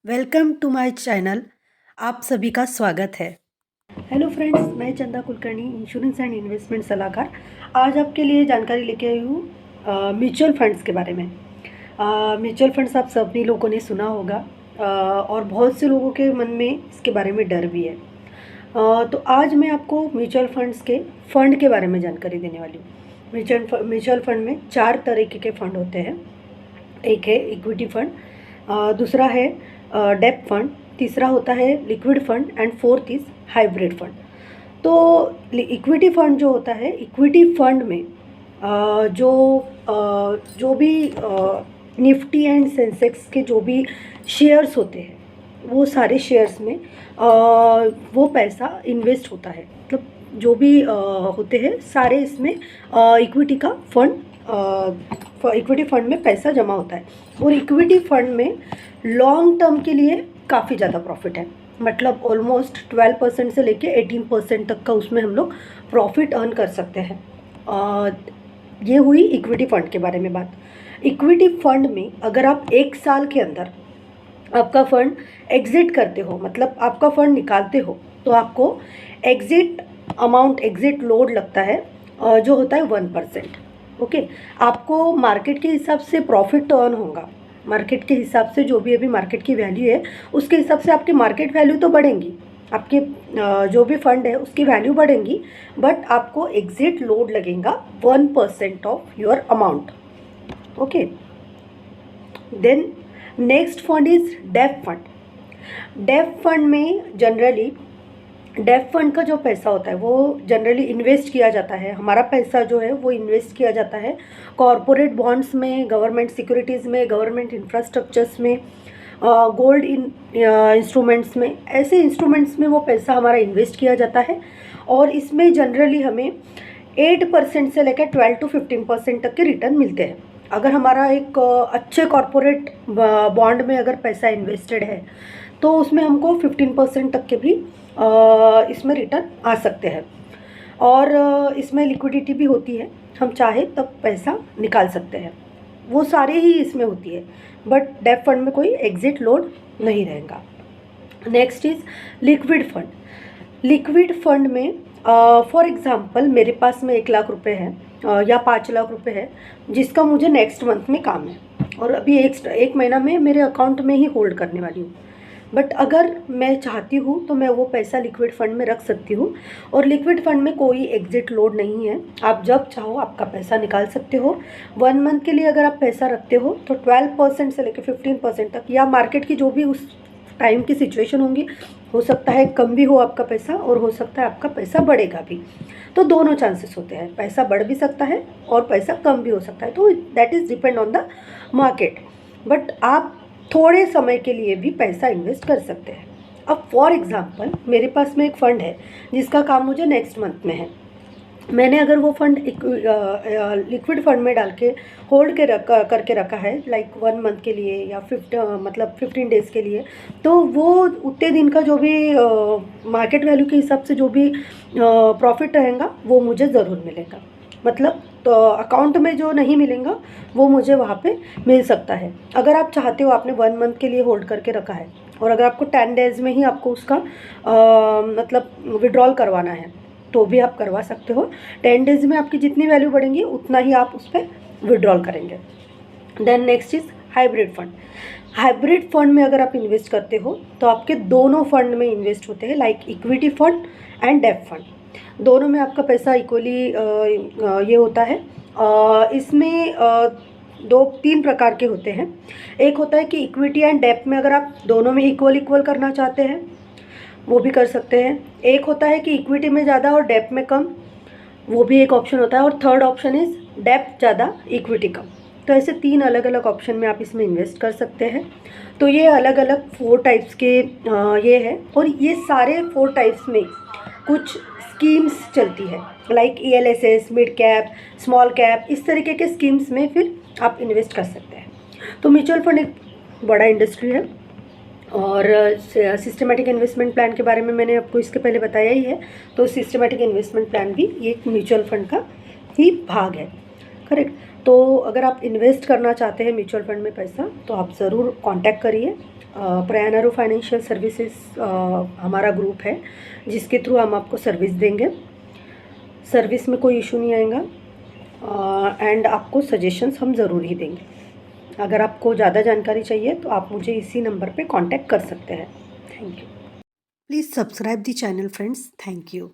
Welcome to my channel. आप सभी का स्वागत है। हेलो फ्रेंड्स, मैं चंदा कुलकर्णी, इंश्योरेंस एंड इन्वेस्टमेंट सलाहकार। आज आपके लिए जानकारी लेके आई हूँ म्यूचुअल फंड्स के बारे में। म्यूचुअल फंड्स आप सभी लोगों ने सुना होगा और बहुत से लोगों के मन में इसके बारे में डर भी है। तो आज मैं आपको म्यूचुअल फंड्स के फ़ंड के बारे में जानकारी देने वाली हूँ। म्यूचुअल फंड में 4 तरीके के फ़ंड होते हैं। एक है इक्विटी फंड, दूसरा है डेब्ट फंड, तीसरा होता है liquid fund and fourth is hybrid fund. तो इक्विटी फंड जो होता है, इक्विटी फंड में जो भी निफ्टी एंड सेंसेक्स के जो भी शेयर्स होते हैं, वो सारे शेयर्स में वो पैसा इन्वेस्ट होता है। मतलब जो भी होते हैं सारे इसमें इक्विटी का फंड, इक्विटी फंड में पैसा जमा होता है। और इक्विटी फंड में लॉन्ग टर्म के लिए काफ़ी ज़्यादा प्रॉफिट है। मतलब ऑलमोस्ट 12% से लेके 18% तक का उसमें हम लोग प्रॉफिट अर्न कर सकते हैं। ये हुई इक्विटी फंड के बारे में बात। इक्विटी फंड में अगर आप 1 साल के अंदर आपका फंड एग्जिट करते हो, मतलब आपका फंड निकालते हो, तो आपको एग्जिट अमाउंट, एग्जिट लोड लगता है जो होता है 1%। ओके, आपको मार्केट के हिसाब से प्रॉफिट तो अर्न होगा। मार्केट के हिसाब से जो भी अभी मार्केट की वैल्यू है उसके हिसाब से आपकी मार्केट वैल्यू तो बढ़ेंगी, आपके जो भी फंड है उसकी वैल्यू बढ़ेंगी, बट आपको एग्जिट लोड लगेगा 1% of your amount. Okay, then next fund is डेब्ट फंड। डेब्ट फंड में जनरली डेब्ट फंड का जो पैसा होता है वो जनरली इन्वेस्ट किया जाता है। हमारा पैसा जो है वो इन्वेस्ट किया जाता है कॉरपोरेट बॉन्ड्स में, गवर्नमेंट सिक्योरिटीज़ में, गवर्नमेंट इंफ्रास्ट्रक्चर्स में, गोल्ड इंस्ट्रूमेंट्स में, ऐसे इंस्ट्रूमेंट्स में वो पैसा हमारा इन्वेस्ट किया जाता है। और इसमें जनरली हमें 8% से लेकर 12 to 15% तक के रिटर्न मिलते हैं। अगर हमारा एक अच्छे कॉरपोरेट बॉन्ड में अगर पैसा इन्वेस्टेड है तो उसमें हमको 15% तक के भी इसमें रिटर्न आ सकते हैं। और इसमें लिक्विडिटी भी होती है, हम चाहे तब पैसा निकाल सकते हैं। वो सारे ही इसमें होती है, बट डेब्ट फंड में कोई एग्जिट लोड नहीं रहेगा। Next is liquid fund. Liquid fund में फॉर एग्ज़ाम्पल मेरे पास में 1 लाख रुपए है या 5 लाख रुपए है, जिसका मुझे नेक्स्ट मंथ में काम है और अभी एक महीना में मेरे अकाउंट में ही होल्ड करने वाली हूँ। बट अगर मैं चाहती हूँ तो मैं वो पैसा लिक्विड फंड में रख सकती हूँ। और लिक्विड फंड में कोई एग्जिट लोड नहीं है, आप जब चाहो आपका पैसा निकाल सकते हो। 1 मंथ के लिए अगर आप पैसा रखते हो तो 12% से लेकर 15% तक, या मार्केट की जो भी उस टाइम की सिचुएशन होंगी, हो सकता है कम भी हो आपका पैसा और हो सकता है आपका पैसा बढ़ेगा भी। तो दोनों चांसेस होते हैं, पैसा बढ़ भी सकता है और पैसा कम भी हो सकता है। तो that is depend on the market. But आप थोड़े समय के लिए भी पैसा इन्वेस्ट कर सकते हैं। अब फॉर एग्ज़ाम्पल मेरे पास में एक फ़ंड है जिसका काम मुझे नेक्स्ट मंथ में है। मैंने अगर वो फंड लिक्विड फंड में डाल के होल्ड करके रखा है, लाइक 1 मंथ के लिए या 15 डेज़ के लिए, तो वो उतने दिन का जो भी मार्केट वैल्यू के हिसाब से जो भी प्रॉफिट रहेगा वो मुझे ज़रूर मिलेगा। मतलब तो अकाउंट में जो नहीं मिलेगा वो मुझे वहाँ पे मिल सकता है। अगर आप चाहते हो, आपने 1 मंथ के लिए होल्ड करके रखा है और अगर आपको 10 डेज़ में ही आपको उसका मतलब विड्रॉल करवाना है तो भी आप करवा सकते हो। 10 डेज़ में आपकी जितनी वैल्यू बढ़ेंगी उतना ही आप उस पर विड्रॉल करेंगे। Then next is hybrid fund. Hybrid fund में अगर आप इन्वेस्ट करते हो तो आपके दोनों फंड में इन्वेस्ट होते हैं, लाइक इक्विटी फंड एंड डेब्ट फंड। दोनों में आपका पैसा इक्वली ये होता है। इसमें 2-3 प्रकार के होते हैं। एक होता है कि इक्विटी एंड डेब्ट में अगर आप दोनों में इक्वल करना चाहते हैं वो भी कर सकते हैं। एक होता है कि इक्विटी में ज़्यादा और डेब्ट में कम, वो भी एक ऑप्शन होता है। और थर्ड ऑप्शन इज़ डेब्ट ज़्यादा इक्विटी कम। तो ऐसे 3 अलग अलग ऑप्शन में आप इसमें इन्वेस्ट कर सकते हैं। तो ये अलग अलग 4 टाइप्स के ये है। और ये सारे 4 टाइप्स में कुछ स्कीम्स चलती है, like ELSS, mid cap, small cap, इस तरीके के स्कीम्स में फिर आप इन्वेस्ट कर सकते हैं। तो म्यूचुअल फंड एक बड़ा इंडस्ट्री है और सिस्टमेटिक इन्वेस्टमेंट प्लान के बारे में मैंने आपको इसके पहले बताया ही है। तो सिस्टमेटिक इन्वेस्टमेंट प्लान भी एक म्यूचुअल फंड का ही भाग है, करेक्ट। तो अगर आप इन्वेस्ट करना चाहते हैं म्यूचुअल फंड में पैसा, तो आप ज़रूर कांटेक्ट करिए। प्रयानारू फाइनेंशियल सर्विसेज हमारा ग्रुप है, जिसके थ्रू हम आपको सर्विस देंगे। सर्विस में कोई इशू नहीं आएगा, एंड आपको सजेशंस हम ज़रूर ही देंगे। अगर आपको ज़्यादा जानकारी चाहिए तो आप मुझे इसी नंबर पे कांटेक्ट कर सकते हैं। Thank you. Please subscribe the channel friends. Thank you.